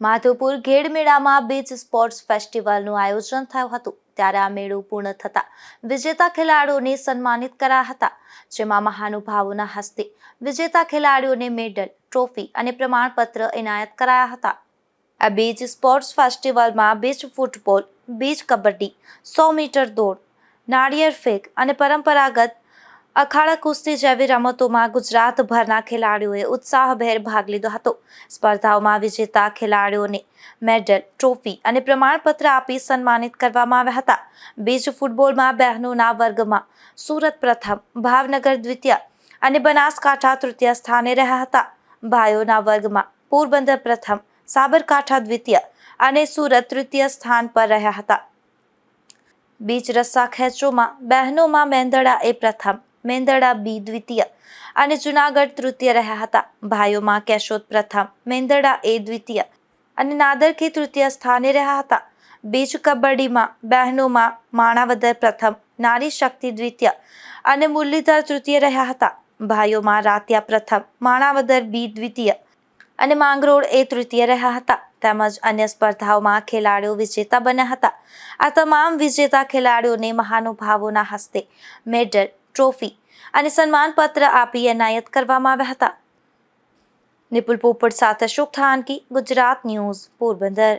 માધવપુર ઘેડ મેળામાં beach sports ફેસ્ટિવલનું આયોજન થયું હતું ત્યારે આ મેળો પૂર્ણ થતા વિજેતા ખેલાડીઓને સન્માનિત કરાયા હતા, જેમાં મહાનુભાવોના હસ્તે વિજેતા ખેલાડીઓને મેડલ, ટ્રોફી અને પ્રમાણપત્ર એનાયત કરાયા હતા। આ બીચ સ્પોર્ટ્સ ફેસ્ટિવલમાં beach football, beach kabaddi, 100 metre દોડ, નાળિયેર ફેંક અને પરંપરાગત અખાડા કુસ્તી જેવી રમતોમાં ગુજરાતભરના ખેલાડીઓએ ઉત્સાહભેર ભાગ લીધો હતો। સ્પર્ધાઓમાં વિજેતા ખેલાડીઓને મેડલ, ટ્રોફી અને પ્રમાણપત્ર આપી સન્માનિત કરવામાં આવ્યા હતા। બીચ ફૂટબોલમાં બહેનોના વર્ગમાં સુરત પ્રથમ, ભાવનગર દ્વિતીય અને બનાસકાંઠા તૃતીય સ્થાને રહ્યા હતા। ભાઈઓના વર્ગમાં પોરબંદર પ્રથમ, સાબરકાંઠા દ્વિતીય અને સુરત તૃતીય સ્થાન પર રહ્યા હતા। બીચ રસ્સા ખેંચોમાં બહેનોમાં મેંદરડા એ પ્રથમ, મેંદરડા બી દ્વિતીય અને જૂનાગઢ તૃતીય રહ્યા હતા। ભાઈઓમાં કેશોદ પ્રથમ, મેંદરડા એ દ્વિતીય અને નાદરખી તૃતીય સ્થાને રહ્યા હતા। બીચ કબડ્ડીમાં બહેનોમાં માણાવદર પ્રથમ, નારી શક્તિ દ્વિતીય અને મુરલીધર તૃતીય રહ્યા હતા। ભાઈઓમાં રાતિયા પ્રથમ, માણાવદર બી દ્વિતીય અને માંગરોળ એ તૃતીય રહ્યા હતા। તેમજ અન્ય સ્પર્ધાઓમાં ખેલાડીઓ વિજેતા બન્યા હતા। આ તમામ વિજેતા ખેલાડીઓને મહાનુભાવોના હસ્તે મેડલ, ટ્રોફી અને સન્માનપત્ર આપી એનાયત કરવામાં આવ્યા હતા। નિપુલ પોપટ સાથે અશોક થાનકી, ગુજરાત ન્યૂઝ, પોરબંદર।